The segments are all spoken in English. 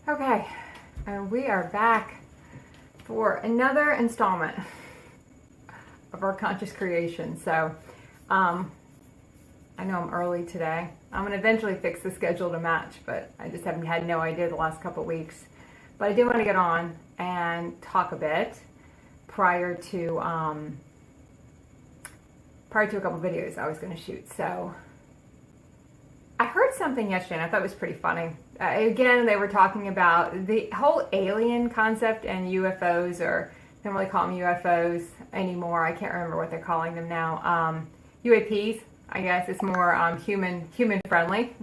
Okay, and we are back for another installment of our conscious creation. So, I know I'm early today. I'm going to eventually fix the schedule to match, but I just haven't had no idea the last couple of weeks. But I do want to get on and talk a bit prior to a couple videos I was going to shoot. So I heard something yesterday and I thought it was pretty funny. Again, they were talking about the whole alien concept and UFOs, or they don't really call them UFOs anymore. I can't remember what they're calling them now. UAPs, I guess. It's more human friendly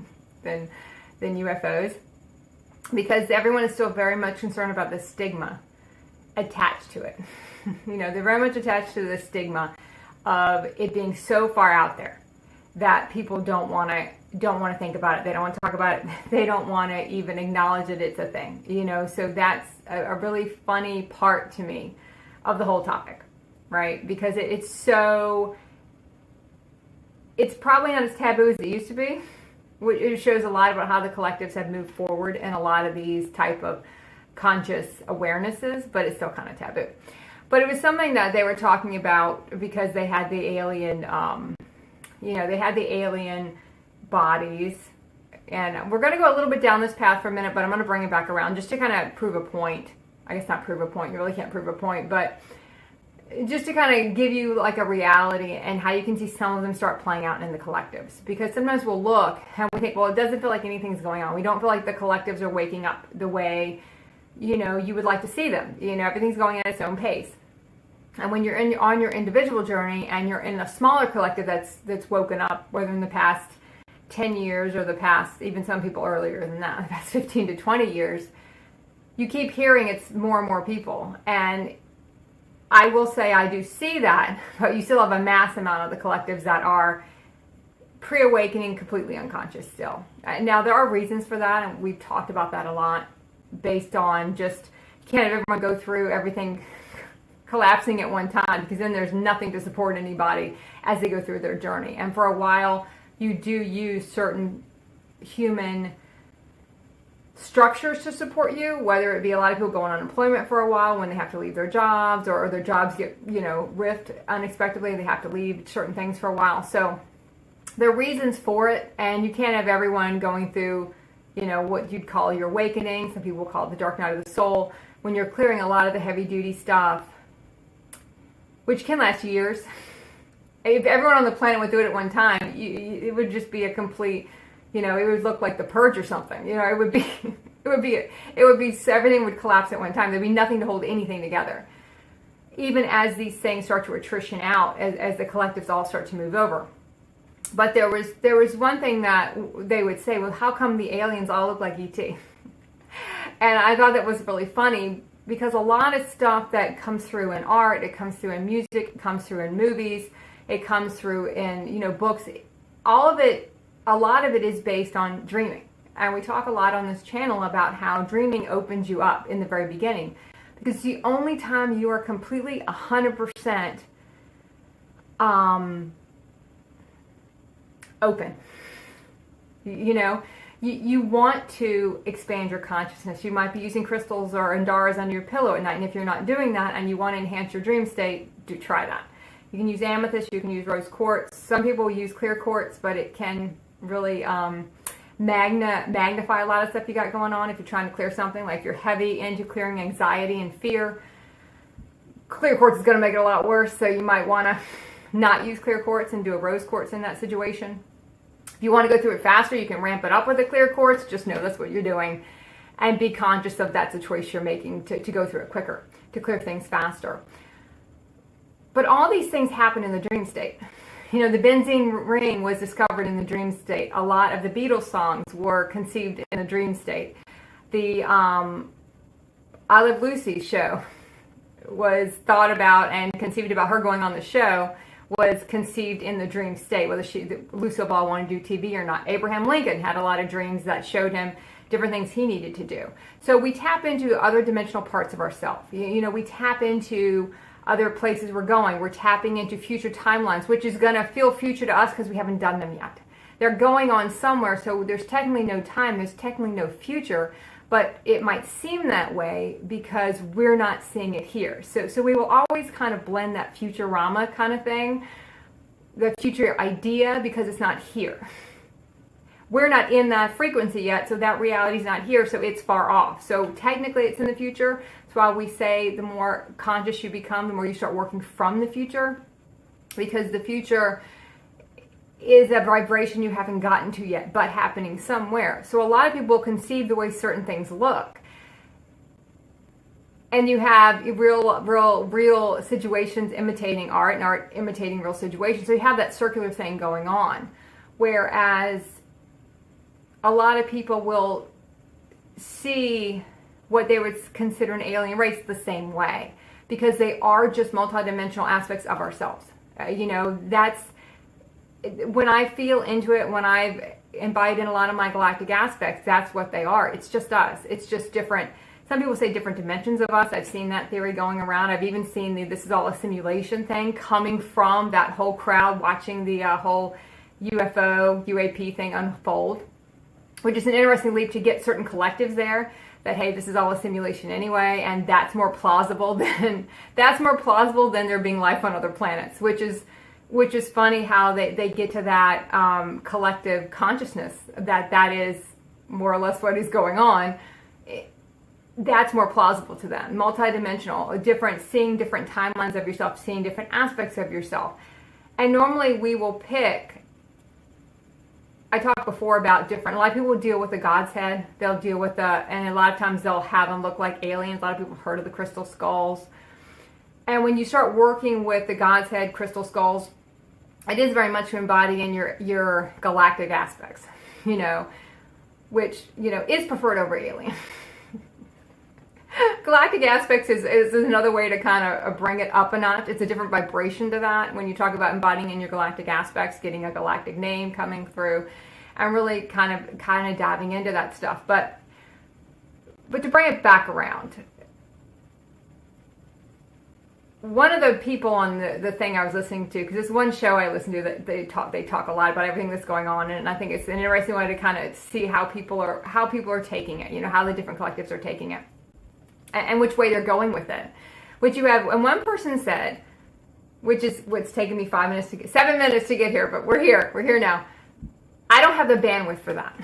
than UFOs, because everyone is still very much concerned about the stigma attached to it. You know, they're very much attached to the stigma of it being so far out there that people don't want to think about it. They don't want to talk about it. They don't want to even acknowledge that it's a thing, you know. So that's a really funny part to me of the whole topic, right? Because it's probably not as taboo as it used to be. It shows a lot about how the collectives have moved forward in a lot of these type of conscious awarenesses, but it's still kind of taboo. But it was something that they were talking about because they had the alien, they had the alien bodies. And we're going to go a little bit down this path for a minute, but I'm going to bring it back around just to kind of prove a point. I guess not prove a point. You really can't prove a point, but just to kind of give you like a reality and how you can see some of them start playing out in the collectives. Because sometimes we'll look and we think, well, it doesn't feel like anything's going on. We don't feel like the collectives are waking up the way, you know, you would like to see them. You know, everything's going at its own pace. And when you're on your individual journey and you're in a smaller collective that's woken up, whether in the past 10 years or the past, even some people earlier than that, the past 15 to 20 years, you keep hearing it's more and more people. And I will say I do see that, but you still have a mass amount of the collectives that are pre-awakening, completely unconscious still. Now, there are reasons for that, and we've talked about that a lot, based on just, can't have everyone go through everything collapsing at one time, because then there's nothing to support anybody as they go through their journey. And for a while, you do use certain human structures to support you, whether it be a lot of people go on unemployment for a while when they have to leave their jobs, or their jobs get, ripped unexpectedly, they have to leave certain things for a while. So there are reasons for it, and you can't have everyone going through, what you'd call your awakening. Some people call it the dark night of the soul, when you're clearing a lot of the heavy duty stuff, which can last years. If everyone on the planet would do it at one time, it would just be a complete, it would look like the Purge or something. It would be everything would collapse at one time. There'd be nothing to hold anything together. Even as these things start to attrition out, as the collectives all start to move over. But there was one thing that they would say, well, how come the aliens all look like ET? And I thought that was really funny, because a lot of stuff that comes through in art, it comes through in music, it comes through in movies, it comes through in, books, all of it, a lot of it is based on dreaming. And we talk a lot on this channel about how dreaming opens you up in the very beginning, because the only time you are completely 100% open. You want to expand your consciousness. You might be using crystals or Andaras under your pillow at night, and if you're not doing that and you want to enhance your dream state, do try that. You can use amethyst, you can use rose quartz. Some people use clear quartz, but it can really magnify a lot of stuff you got going on if you're trying to clear something. Like if you're heavy into clearing anxiety and fear, clear quartz is going to make it a lot worse, so you might want to not use clear quartz and do a rose quartz in that situation. If you want to go through it faster, you can ramp it up with a clear quartz. Just know that's what you're doing, and be conscious of that's a choice you're making to go through it quicker, to clear things faster. But all these things happen in the dream state. The benzene ring was discovered in the dream state. A lot of the Beatles songs were conceived in a dream state. The I Love Lucy show was thought about and conceived about her going on the show, was conceived in the dream state, whether Lucille Ball wanted to do TV or not. Abraham Lincoln had a lot of dreams that showed him different things he needed to do. So we tap into other dimensional parts of ourselves. We tap into other places we're going. We're tapping into future timelines, which is going to feel future to us because we haven't done them yet. They're going on somewhere, so there's technically no time, there's technically no future, but it might seem that way because we're not seeing it here. So we will always kind of blend that Futurama kind of thing, the future idea, because it's not here. We're not in that frequency yet, so that reality is not here, so it's far off. So technically it's in the future. That's why we say the more conscious you become, the more you start working from the future, because the future is a vibration you haven't gotten to yet, but happening somewhere. So a lot of people conceive the way certain things look. And you have real situations imitating art, and art imitating real situations. So you have that circular thing going on. Whereas a lot of people will see what they would consider an alien race the same way, because they are just multidimensional aspects of ourselves. That's when I feel into it, when I've embodied in a lot of my galactic aspects, that's what they are. It's just us. It's just different. Some people say different dimensions of us. I've seen that theory going around. I've even seen this is all a simulation thing coming from that whole crowd watching the whole UFO, UAP thing unfold, which is an interesting leap to get certain collectives there that, hey, this is all a simulation anyway, and that's more plausible than there being life on other planets, which is funny how they get to that collective consciousness that is more or less what is going on. That's more plausible to them. Multidimensional, seeing different timelines of yourself, seeing different aspects of yourself. And normally we will pick, I talked before about a lot of people will deal with the God's head. They'll deal with and a lot of times they'll have them look like aliens. A lot of people have heard of the crystal skulls. And when you start working with the God's head, crystal skulls, it is very much to embody in your galactic aspects, which, is preferred over alien. Galactic aspects is another way to kind of bring it up a notch. It's a different vibration to that. When you talk about embodying in your galactic aspects, getting a galactic name coming through, and really kind of diving into that stuff. But to bring it back around, one of the people on the thing I was listening to, because there's one show I listen to that they talk a lot about everything that's going on, and I think it's an interesting way to kind of see how people are taking it. How the different collectives are taking it, and which way they're going with it. Which you have, and one person said, which is what's taken me 7 minutes to get here, but we're here now. I don't have the bandwidth for that.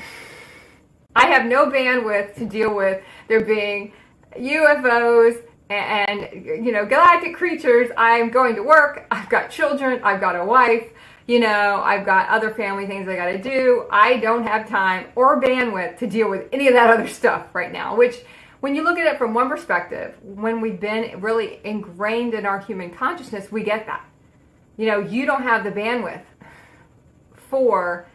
I have no bandwidth to deal with there being UFOs and galactic creatures. I'm going to work. I've got children. I've got a wife. I've got other family things I got to do. I don't have time or bandwidth to deal with any of that other stuff right now, which, when you look at it from one perspective, when we've been really ingrained in our human consciousness, we get that. You don't have the bandwidth for,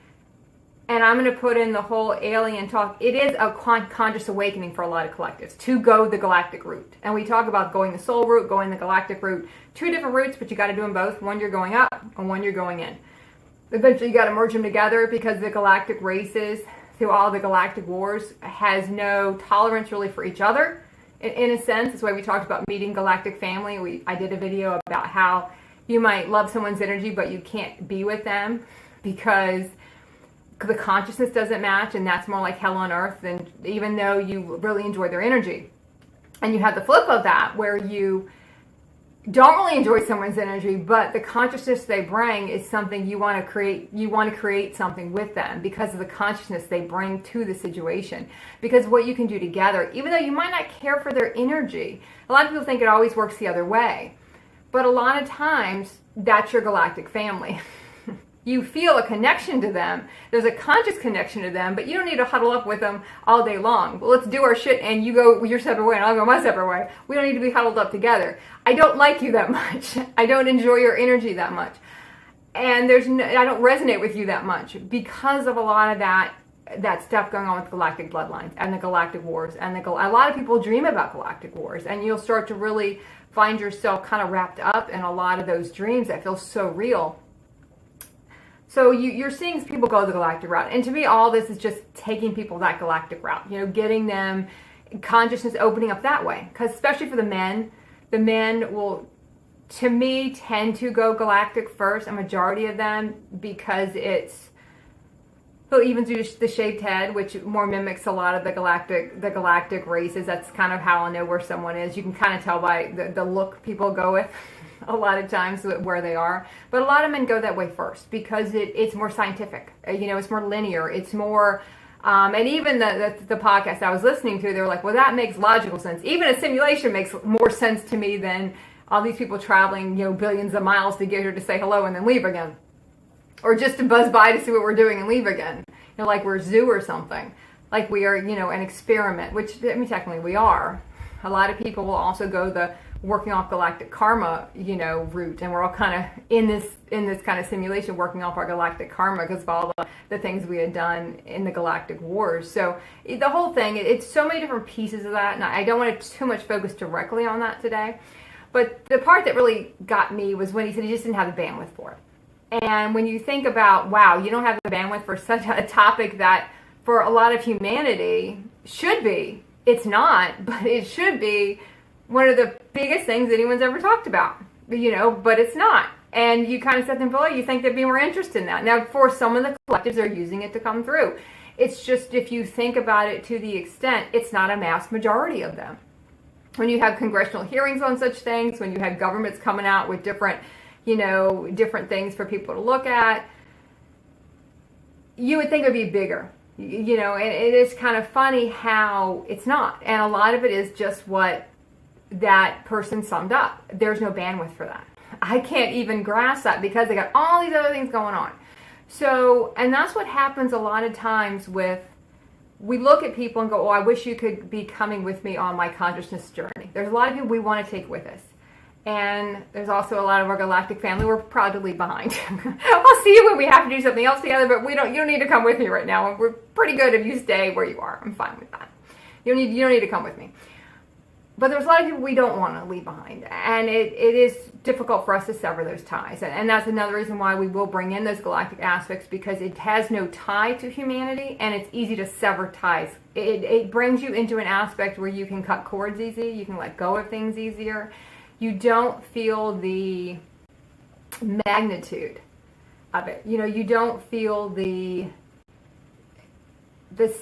and I'm going to put in the whole alien talk. It is a conscious awakening for a lot of collectives to go the galactic route. And we talk about going the soul route, going the galactic route. 2 different routes, but you got to do them both. One you're going up and one you're going in. Eventually you got to merge them together, because the galactic races, through all the galactic wars, has no tolerance really for each other. In a sense, that's why we talked about meeting galactic family. I did a video about how you might love someone's energy, but you can't be with them because the consciousness doesn't match, and that's more like hell on earth, and even though you really enjoy their energy. And you have the flip of that, where you don't really enjoy someone's energy, but the consciousness they bring is something you want to create. You want to create something with them because of the consciousness they bring to the situation. Because what you can do together, even though you might not care for their energy, a lot of people think it always works the other way. But a lot of times, that's your galactic family. You feel a connection to them. There's a conscious connection to them, but you don't need to huddle up with them all day long. Well, let's do our shit, and you go your separate way and I'll go my separate way. We don't need to be huddled up together. I don't like you that much. I don't enjoy your energy that much. And I don't resonate with you that much because of a lot of that stuff going on with galactic bloodlines and the galactic wars. And a lot of people dream about galactic wars, and you'll start to really find yourself kind of wrapped up in a lot of those dreams that feel so real. So you're seeing people go the galactic route. And to me, all this is just taking people that galactic route, getting them consciousness opening up that way. Because especially for the men will, to me, tend to go galactic first, a majority of them, because He'll even do the shaved head, which more mimics a lot of the galactic races. That's kind of how I'll know where someone is. You can kind of tell by the look people go with a lot of times where they are. But a lot of men go that way first because it's more scientific. It's more linear. It's more, and even the podcast I was listening to, they were like, well, that makes logical sense. Even a simulation makes more sense to me than all these people traveling, billions of miles to get here to say hello and then leave again. Or just to buzz by to see what we're doing and leave again. Like we're a zoo or something. Like we are, an experiment, which, technically we are. A lot of people will also go the working off galactic karma, route. And we're all kind of in this kind of simulation working off our galactic karma because of all the things we had done in the galactic wars. So the whole thing, it's so many different pieces of that. And I don't want to too much focus directly on that today. But the part that really got me was when he said he just didn't have the bandwidth for it. And when you think about, wow, you don't have the bandwidth for such a topic that for a lot of humanity should be, it's not, but it should be one of the biggest things anyone's ever talked about, but it's not. And you kind of sit there and feel like you think there'd be more interest in that. Now, for some of the collectives, they're using it to come through. It's just, if you think about it to the extent, it's not a mass majority of them. When you have congressional hearings on such things, when you have governments coming out with different things for people to look at, you would think it would be bigger, and it is kind of funny how it's not. And a lot of it is just what that person summed up. There's no bandwidth for that. I can't even grasp that because they got all these other things going on. So, and that's what happens a lot of times we look at people and go, oh, I wish you could be coming with me on my consciousness journey. There's a lot of people we want to take with us. And there's also a lot of our galactic family we're proud to leave behind. I'll see you when we have to do something else together, but you don't need to come with me right now. We're pretty good if you stay where you are. I'm fine with that. You don't need to come with me. But there's a lot of people we don't want to leave behind. And it is difficult for us to sever those ties. And that's another reason why we will bring in those galactic aspects, because it has no tie to humanity and it's easy to sever ties. It brings you into an aspect where you can cut cords easy, you can let go of things easier. You don't feel the magnitude of it. You don't feel the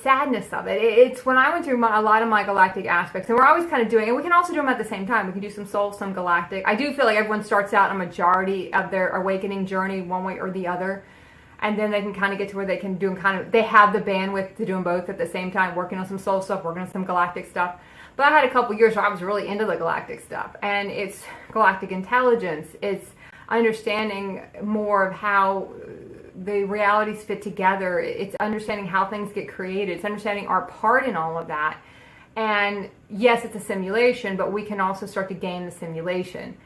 sadness of it. It's when I went through a lot of my galactic aspects, and we're always kind of doing, and we can also do them at the same time. We can do some soul, some galactic. I do feel like everyone starts out a majority of their awakening journey one way or the other, and then they can kind of get to where they can do them they have the bandwidth to do them both at the same time, working on some soul stuff, working on some galactic stuff. But I had a couple years where I was really into the galactic stuff, and it's galactic intelligence. It's understanding more of how the realities fit together. It's understanding how things get created. It's understanding our part in all of that. And yes, it's a simulation, but we can also start to game the simulation.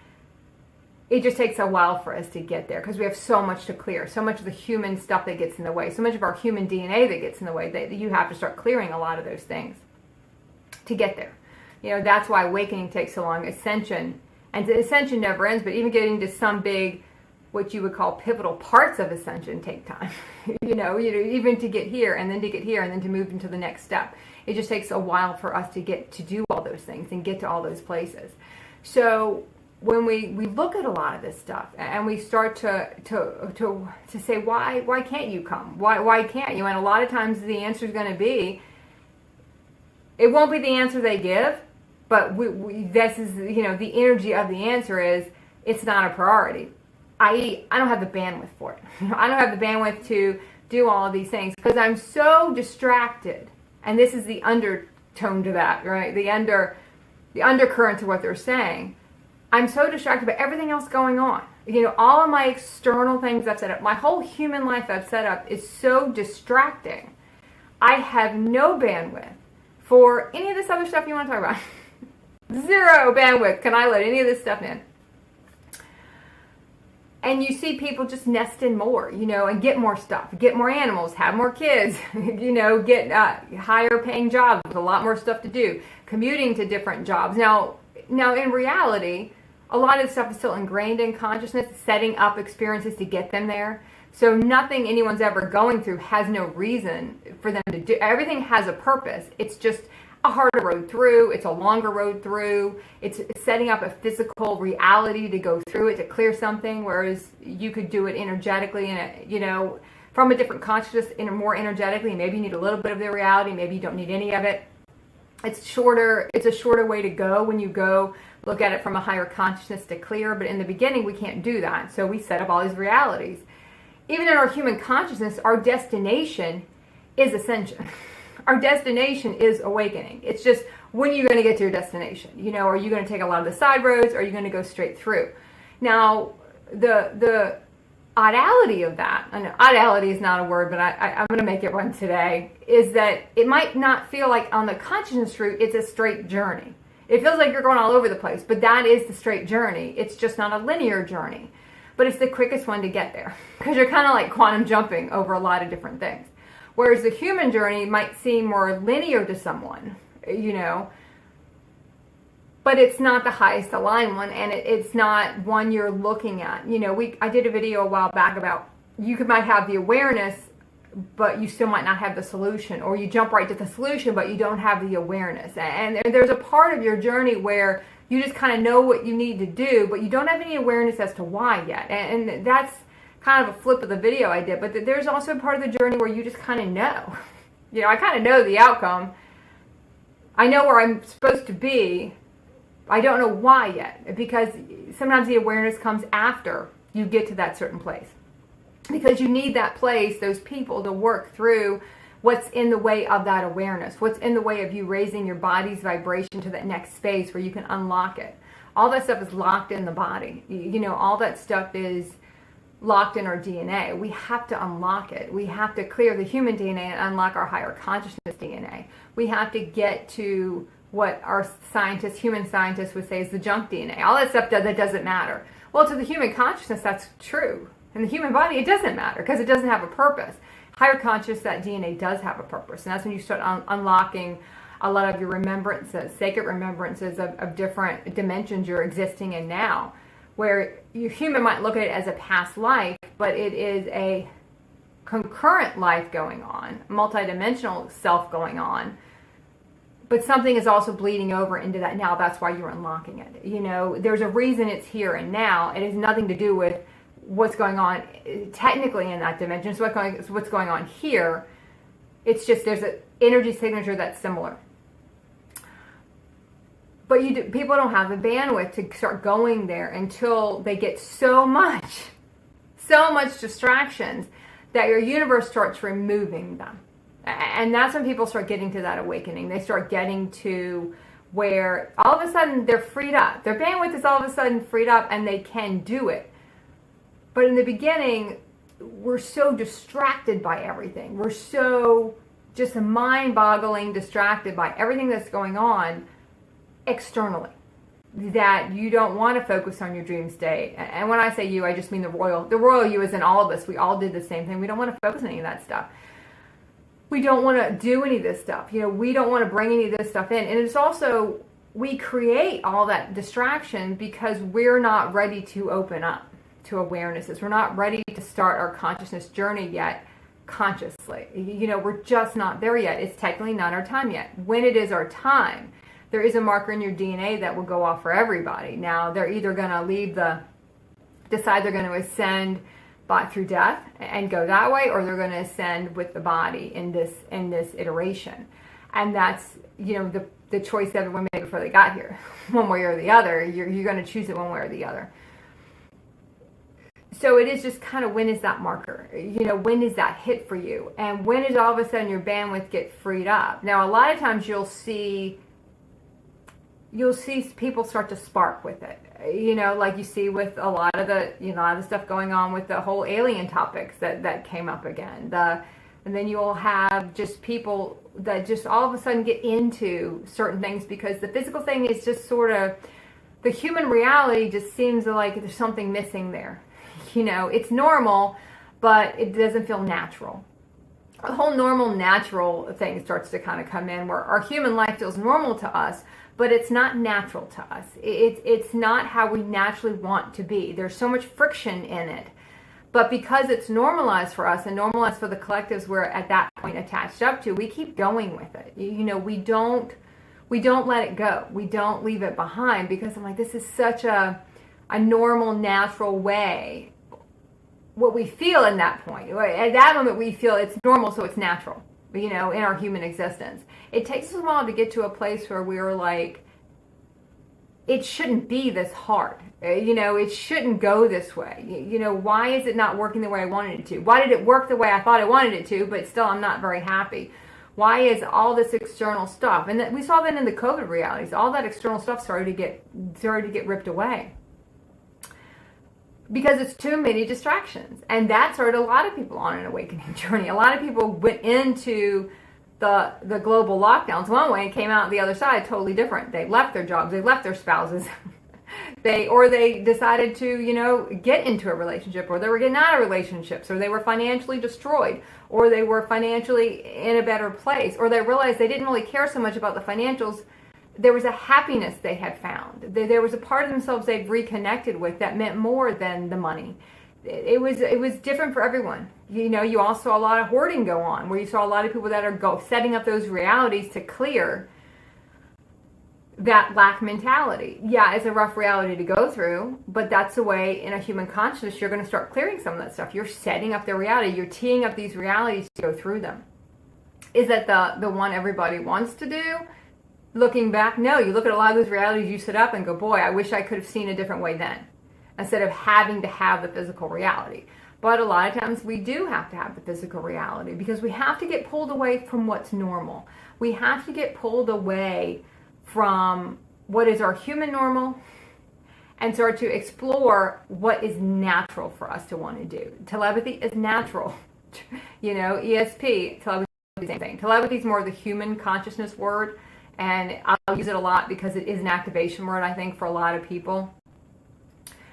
It just takes a while for us to get there because we have so much to clear, so much of the human stuff that gets in the way, so much of our human DNA that gets in the way that you have to start clearing a lot of those things to get there. That's why awakening takes so long. Ascension, and the ascension never ends, but even getting to some big, what you would call pivotal parts of ascension take time. Even to get here and then to get here and then to move into the next step. It just takes a while for us to get to do all those things and get to all those places. So when we look at a lot of this stuff and we start to say, why can't you come? Why can't you? And a lot of times the answer is going to be, it won't be the answer they give, but this is, the energy of the answer is, it's not a priority. I don't have the bandwidth for it. I don't have the bandwidth to do all of these things because I'm so distracted. And this is the undertone to that, right? The undercurrent to what they're saying. I'm so distracted by everything else going on. All of my external things I've set up, my whole human life I've set up is so distracting. I have no bandwidth for any of this other stuff you want to talk about. Zero bandwidth. Can I let any of this stuff in? And you see people just nest in more, and get more stuff, get more animals, have more kids, get higher paying jobs with a lot more stuff to do, commuting to different jobs. Now in reality, a lot of the stuff is still ingrained in consciousness, setting up experiences to get them there. So nothing anyone's ever going through has no reason for them to do. Everything has a purpose. It's just a harder road through. It's a longer road through. It's setting up a physical reality to go through it, to clear something, whereas you could do it energetically and, from a different consciousness in a more energetically. Maybe you need a little bit of the reality, maybe you don't need any of it. It's a shorter way to go when you go look at it from a higher consciousness to clear, but in the beginning we can't do that. So we set up all these realities. Even in our human consciousness, our destination is ascension. Our destination is awakening. It's just, when are you going to get to your destination? You know, are you going to take a lot of the side roads, or are you going to go straight through? Now, the oddality of that, and oddality is not a word, but I'm going to make it one today, is that it might not feel like on the consciousness route, it's a straight journey. It feels like you're going all over the place, but that is the straight journey. It's just not a linear journey, but it's the quickest one to get there, because you're kind of like quantum jumping over a lot of different things. Whereas the human journey might seem more linear to someone, you know, but it's not the highest aligned one, and it's not one you're looking at. You know, I did a video a while back about might have the awareness, but you still might not have the solution, or you jump right to the solution, but you don't have the awareness. And there's a part of your journey where you just kind of know what you need to do, but you don't have any awareness as to why yet. And that's kind of a flip of the video I did, but there's also a part of the journey where you just kind of know. You know, I kind of know the outcome. I know where I'm supposed to be. I don't know why yet, because sometimes the awareness comes after you get to that certain place. Because you need that place, those people, to work through what's in the way of that awareness, what's in the way of you raising your body's vibration to that next space where you can unlock it. All that stuff is locked in the body. You know, all that stuff is locked in our DNA. We have to unlock it. We have to clear the human DNA and unlock our higher consciousness DNA. We have to get to what our human scientists would say is the junk DNA. All that stuff that doesn't matter. Well, to the human consciousness, that's true. In the human body, it doesn't matter, because it doesn't have a purpose. Higher conscious, that DNA does have a purpose. And that's when you start unlocking a lot of your remembrances, sacred remembrances of different dimensions you're existing in now, where your human might look at it as a past life, but it is a concurrent life going on, multidimensional self going on. But something is also bleeding over into that now. That's why you're unlocking it. You know, there's a reason it's here and now. It has nothing to do with what's going on technically in that dimension. So what's going on here. It's just there's an energy signature that's similar. But people don't have the bandwidth to start going there until they get so much distractions that your universe starts removing them. And that's when people start getting to that awakening. They start getting to where all of a sudden they're freed up. Their bandwidth is all of a sudden freed up and they can do it. But in the beginning, we're so distracted by everything. We're so just mind-boggling distracted by everything that's going on externally that you don't want to focus on your dream state. And when I say you, I just mean the royal you is in all of us. We all did the same thing. We don't want to focus on any of that stuff. We don't want to do any of this stuff. You know, we don't want to bring any of this stuff in. And it's also, we create all that distraction because we're not ready to open up to awarenesses. We're not ready to start our consciousness journey yet consciously. You know, we're just not there yet. It's technically not our time yet. When it is our time, there is a marker in your DNA that will go off for everybody. Now, they're either going to decide they're going to ascend through death and go that way, or they're going to ascend with the body in this iteration. And that's, you know, the choice everyone made before they got here. One way or the other, you're going to choose it one way or the other. So it is just kind of, when is that marker? You know, when does that hit for you? And when does all of a sudden your bandwidth get freed up? Now, a lot of times you'll see people start to spark with it. You know, like you see with a lot of the stuff going on with the whole alien topics that came up again. And then you'll have just people that just all of a sudden get into certain things because the physical thing is just sort of, the human reality just seems like there's something missing there. You know, it's normal, but it doesn't feel natural. The whole normal, natural thing starts to kind of come in, where our human life feels normal to us, but it's not natural to us. It's not how we naturally want to be. There's so much friction in it. But because it's normalized for us and normalized for the collectives we're at that point attached up to, we keep going with it. You know, we don't let it go. We don't leave it behind, because I'm like, this is such a normal, natural way what we feel in that point. At that moment, we feel it's normal, so it's natural, in our human existence. It takes us a while to get to a place where we're like, it shouldn't be this hard. It shouldn't go this way. Why is it not working the way I wanted it to? Why did it work the way I thought I wanted it to, but still I'm not very happy? Why is all this external stuff? And we saw that in the COVID realities. All that external stuff started to get ripped away. Because it's too many distractions. And that started a lot of people on an awakening journey. A lot of people went into the global lockdowns one way and came out the other side totally different. They left their jobs, they left their spouses. They decided to, get into a relationship, or they were getting out of relationships, or they were financially destroyed, or they were financially in a better place, or they realized they didn't really care so much about the financials. There was a happiness they had found. There was a part of themselves they'd reconnected with that meant more than the money. It was different for everyone. You also saw a lot of hoarding go on, where you saw a lot of people that are setting up those realities to clear that lack mentality. Yeah, it's a rough reality to go through, but that's the way in a human consciousness you're going to start clearing some of that stuff. You're setting up the reality. You're teeing up these realities to go through them. Is that the one everybody wants to do? Looking back, no. You look at a lot of those realities you set up and go, boy, I wish I could have seen a different way then, instead of having to have the physical reality. But a lot of times we do have to have the physical reality, because we have to get pulled away from what's normal. We have to get pulled away from what is our human normal and start to explore what is natural for us to want to do. Telepathy is natural. ESP, telepathy is the same thing. Telepathy is more of the human consciousness word, and I'll use it a lot because it is an activation word, I think, for a lot of people.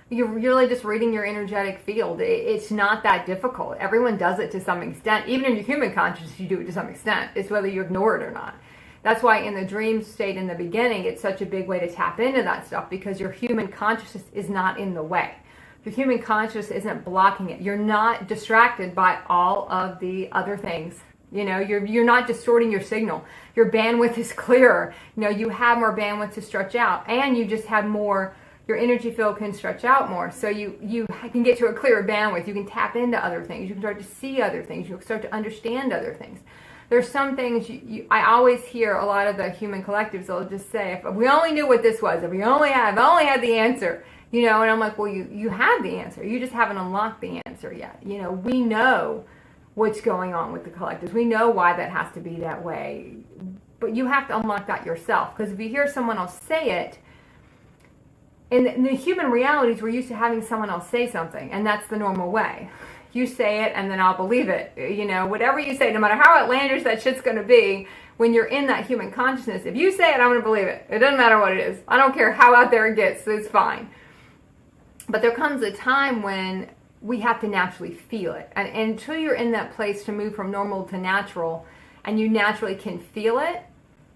You're really just reading your energetic field. It's not that difficult. Everyone does it to some extent. Even in your human consciousness, you do it to some extent. It's whether you ignore it or not. That's why in the dream state in the beginning, it's such a big way to tap into that stuff, because your human consciousness is not in the way. Your human consciousness isn't blocking it. You're not distracted by all of the other things. You're not distorting your signal. Your bandwidth is clearer. You have more bandwidth to stretch out, and you just have more. Your energy field can stretch out more, so you can get to a clearer bandwidth. You can tap into other things. You can start to see other things. You can start to understand other things. There's some things I always hear a lot of the human collectives. They'll just say, "If we only knew what this was, if I only had the answer," and I'm like, well, you have the answer. You just haven't unlocked the answer yet. We know what's going on with the collectives. We know why that has to be that way, but you have to unlock that yourself. Because if you hear someone else say it, in the human realities, we're used to having someone else say something, and that's the normal way. You say it, and then I'll believe it. Whatever you say, no matter how outlandish that shit's going to be, when you're in that human consciousness, if you say it, I'm going to believe it. It doesn't matter what it is. I don't care how out there it gets. It's fine. But there comes a time when we have to naturally feel it. And until you're in that place to move from normal to natural, and you naturally can feel it,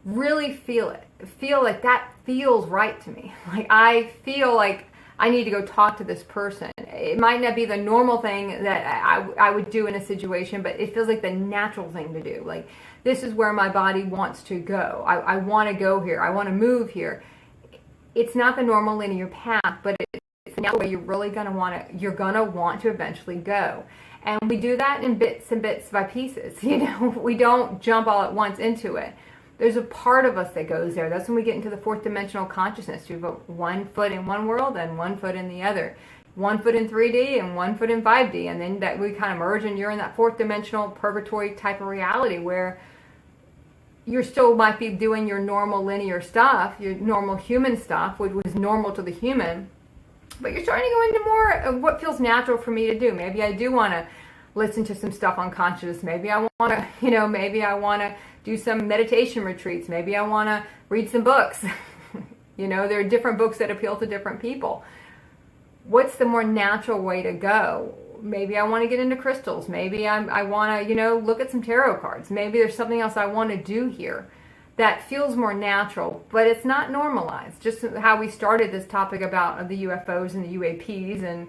really feel it. Feel like that feels right to me. Like I feel like I need to go talk to this person. It might not be the normal thing that I would do in a situation, but it feels like the natural thing to do. Like, this is where my body wants to go. I want to go here. I want to move here. It's not the normal linear path, but it's the natural way you're going to want to eventually go. And we do that in bits and bits by pieces. We don't jump all at once into it. There's a part of us that goes there. That's when we get into the fourth dimensional consciousness. You have 1 foot in one world and 1 foot in the other. 1 foot in 3D and 1 foot in 5D. And then that we kind of merge, and you're in that fourth dimensional purgatory type of reality where you still might be doing your normal linear stuff, your normal human stuff, which was normal to the human. But you're starting to go into more of what feels natural for me to do. Maybe I do want to listen to some stuff on consciousness. Maybe I want to, maybe I want to do some meditation retreats. Maybe I want to read some books. There are different books that appeal to different people. What's the more natural way to go? Maybe I want to get into crystals. Maybe I want to, look at some tarot cards. Maybe there's something else I want to do here that feels more natural, but it's not normalized. Just how we started this topic about the UFOs and the UAPs, and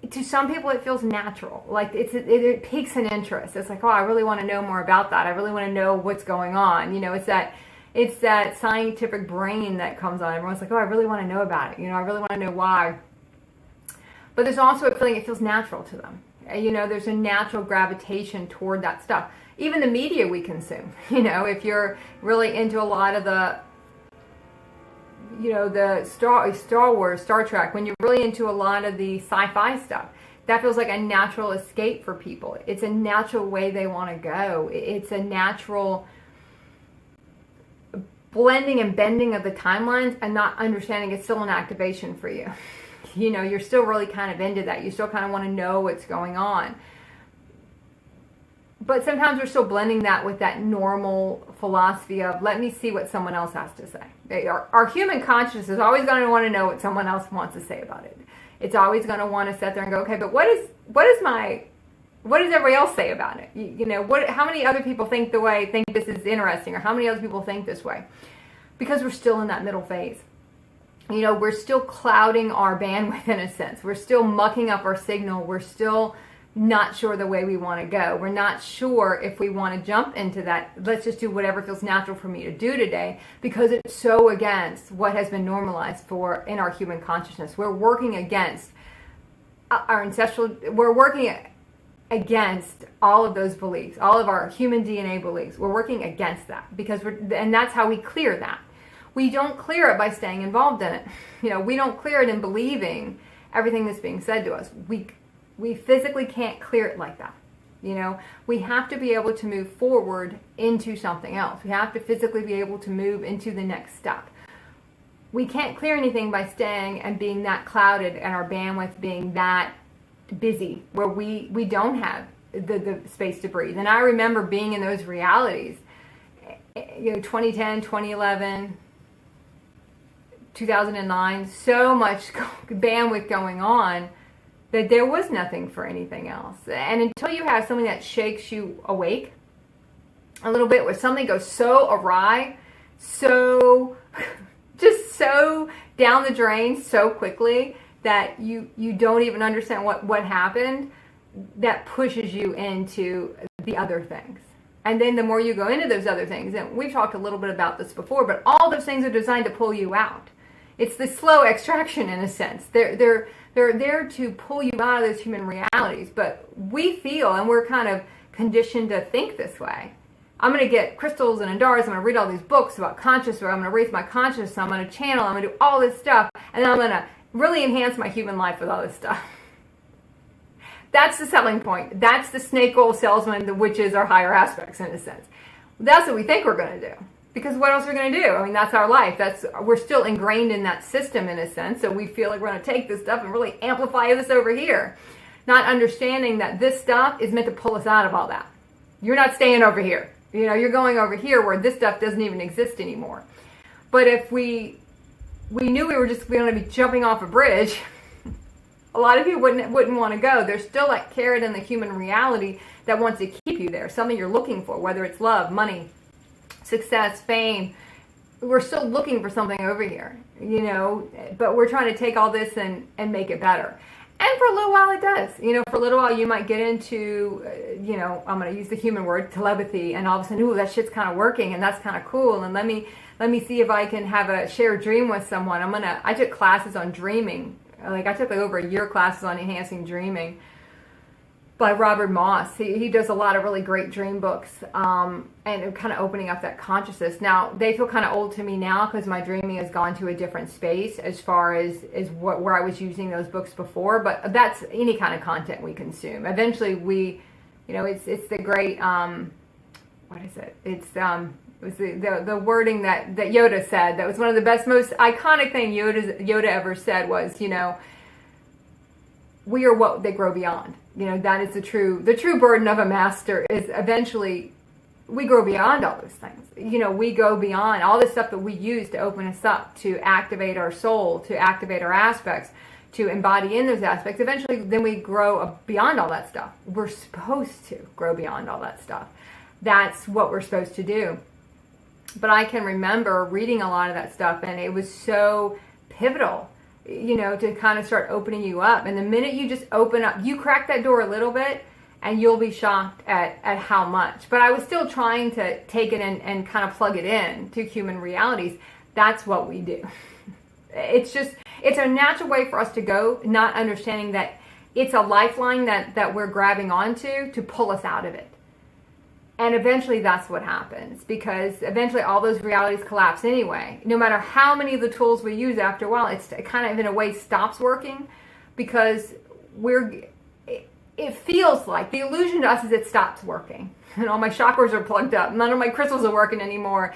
to some people it feels natural. Like it piques an interest. It's like, oh, I really want to know more about that. I really want to know what's going on. It's that scientific brain that comes on. Everyone's like, oh, I really want to know about it. I really want to know why. but there's also a feeling it feels natural to them. There's a natural gravitation toward that stuff. Even the media we consume, if you're really into a lot of the the Star Wars, Star Trek, when you're really into a lot of the sci-fi stuff, that feels like a natural escape for people. It's a natural way they want to go. It's a natural blending and bending of the timelines, and not understanding it's still an activation for you. You're still really kind of into that. You still kind of want to know what's going on. But sometimes we're still blending that with that normal philosophy of, let me see what someone else has to say. Our human consciousness is always going to want to know what someone else wants to say about it. It's always going to want to sit there and go, okay, but what does everybody else say about it? How many other people think this is interesting, or how many other people think this way? Because we're still in that middle phase. We're still clouding our bandwidth in a sense. We're still mucking up our signal. We're still not sure the way we want to go. We're not sure if we want to jump into that. Let's just do whatever feels natural for me to do today, because it's so against what has been normalized in our human consciousness. We're working against our ancestral, we're working against all of those beliefs, all of our human DNA beliefs. We're working against that and that's how we clear that. We don't clear it by staying involved in it. We don't clear it in believing everything that's being said to us. We physically can't clear it like that. We have to be able to move forward into something else. We have to physically be able to move into the next step. We can't clear anything by staying and being that clouded, and our bandwidth being that busy, where we don't have the space to breathe. And I remember being in those realities, 2010, 2011, 2009, so much bandwidth going on that there was nothing for anything else. And until you have something that shakes you awake a little bit, where something goes so awry, so down the drain so quickly that you don't even understand what happened, that pushes you into the other things. And then the more you go into those other things, and we've talked a little bit about this before, but all those things are designed to pull you out. It's the slow extraction in a sense. They're there to pull you out of those human realities, but we feel, and we're kind of conditioned to think this way. I'm going to get crystals and Andaras, I'm going to read all these books about consciousness, or I'm going to raise my consciousness, I'm going to channel, I'm going to do all this stuff, and then I'm going to really enhance my human life with all this stuff. That's the selling point. That's the snake oil salesman, the witches are higher aspects in a sense. That's what we think we're going to do. Because what else are we going to do? I mean, that's our life. We're still ingrained in that system in a sense. So we feel like we're going to take this stuff and really amplify this over here. Not understanding that this stuff is meant to pull us out of all that. You're not staying over here. You're going over here where this stuff doesn't even exist anymore. But if we knew we were just going to be jumping off a bridge, a lot of you wouldn't want to go. There's still that carrot in the human reality that wants to keep you there. Something you're looking for, whether it's love, money, success, fame. We're still looking for something over here, but we're trying to take all this and make it better. And for a little while it does. For a little while you might get into, I'm going to use the human word, telepathy, and all of a sudden, ooh, that shit's kind of working, and that's kind of cool, and let me see if I can have a shared dream with someone. I took classes on dreaming. I took over a year classes on enhancing dreaming by Robert Moss. He does a lot of really great dream books, and kind of opening up that consciousness. Now, they feel kind of old to me now because my dreaming has gone to a different space as far as where I was using those books before, but that's any kind of content we consume. Eventually it's the great, what is it? It was the wording that Yoda said. That was one of the most iconic thing Yoda ever said was, we are what they grow beyond. That is the true burden of a master is eventually we grow beyond all those things. We go beyond all the stuff that we use to open us up, to activate our soul, to activate our aspects, to embody in those aspects. Eventually, then we grow beyond all that stuff. We're supposed to grow beyond all that stuff. That's what we're supposed to do. But I can remember reading a lot of that stuff, and it was so pivotal, to kind of start opening you up. And the minute you just open up, you crack that door a little bit, and you'll be shocked at how much. But I was still trying to take it and kind of plug it in to human realities. That's what we do. It's a natural way for us to go, not understanding that it's a lifeline that we're grabbing onto to pull us out of it. And eventually that's what happens, because eventually all those realities collapse anyway. No matter how many of the tools we use, after a while, it kind of in a way stops working, because it feels like the illusion to us is it stops working. And all my chakras are plugged up. None of my crystals are working anymore.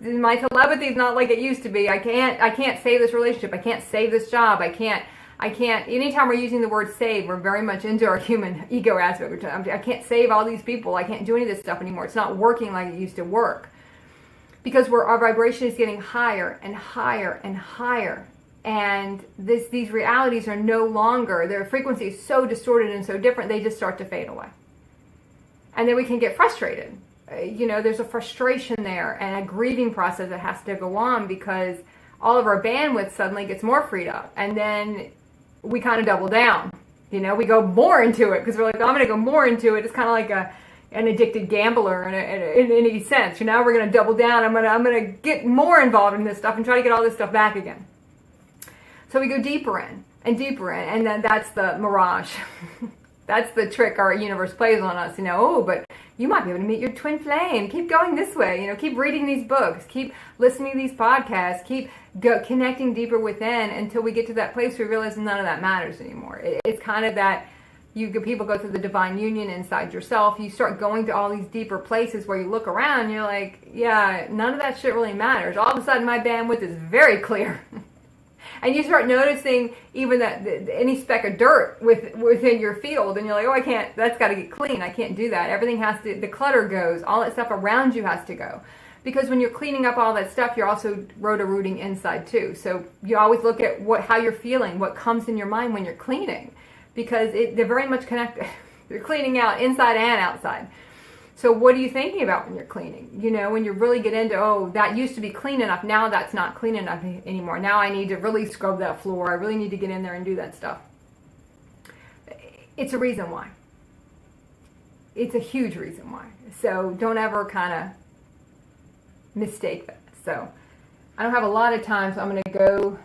My telepathy is not like it used to be. I can't save this relationship. I can't save this job. I can't, anytime we're using the word save, we're very much into our human ego aspect. I can't save all these people. I can't do any of this stuff anymore. It's not working like it used to work. Because our vibration is getting higher and higher and higher. And these realities are no longer, their frequency is so distorted and so different, they just start to fade away. And then we can get frustrated. There's a frustration there and a grieving process that has to go on, because all of our bandwidth suddenly gets more freed up. And then we kind of double down. We go more into it, because we're like, I'm going to go more into it. It's kind of like an addicted gambler in any sense. We're going to double down. I'm going to get more involved in this stuff and try to get all this stuff back again. So we go deeper in, and then that's the mirage. That's the trick our universe plays on us. But you might be able to meet your twin flame. Keep going this way. Keep reading these books. Keep listening to these podcasts. Keep connecting deeper within until we get to that place where we realize none of that matters anymore. It's kind of that people go through the divine union inside yourself. You start going to all these deeper places where you look around and you're like, yeah, none of that shit really matters. All of a sudden my bandwidth is very clear. And you start noticing even that any speck of dirt within your field, and you're like, oh, I can't, that's got to get clean. I can't do that. Everything has to, the clutter goes, all that stuff around you has to go. Because when you're cleaning up all that stuff, you're also roto-rooting inside too. So you always look at how you're feeling, what comes in your mind when you're cleaning. Because they're very much connected. You're cleaning out inside and outside. So what are you thinking about when you're cleaning? When you really get into, oh, that used to be clean enough. Now that's not clean enough anymore. Now I need to really scrub that floor. I really need to get in there and do that stuff. It's a reason why. It's a huge reason why. So don't ever kind of mistake that. So I don't have a lot of time, so I'm going to go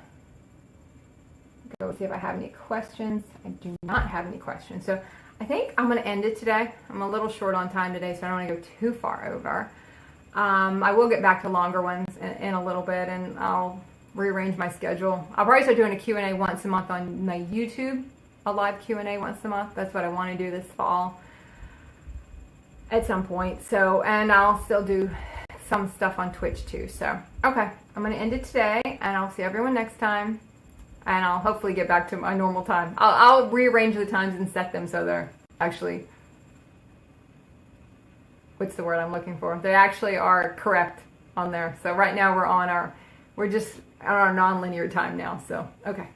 see if I have any questions. I do not have any questions. So I think I'm going to end it today. I'm a little short on time today, so I don't want to go too far over. I will get back to longer ones in a little bit, and I'll rearrange my schedule. I'll probably start doing a Q&A once a month on my YouTube, a live Q&A once a month. That's what I want to do this fall at some point. So, and I'll still do some stuff on Twitch too. So, okay, I'm going to end it today, and I'll see everyone next time. And I'll hopefully get back to my normal time. I'll rearrange the times and set them so they're actually, what's the word I'm looking for? They actually are correct on there. So right now we're just on our non-linear time now. So, okay.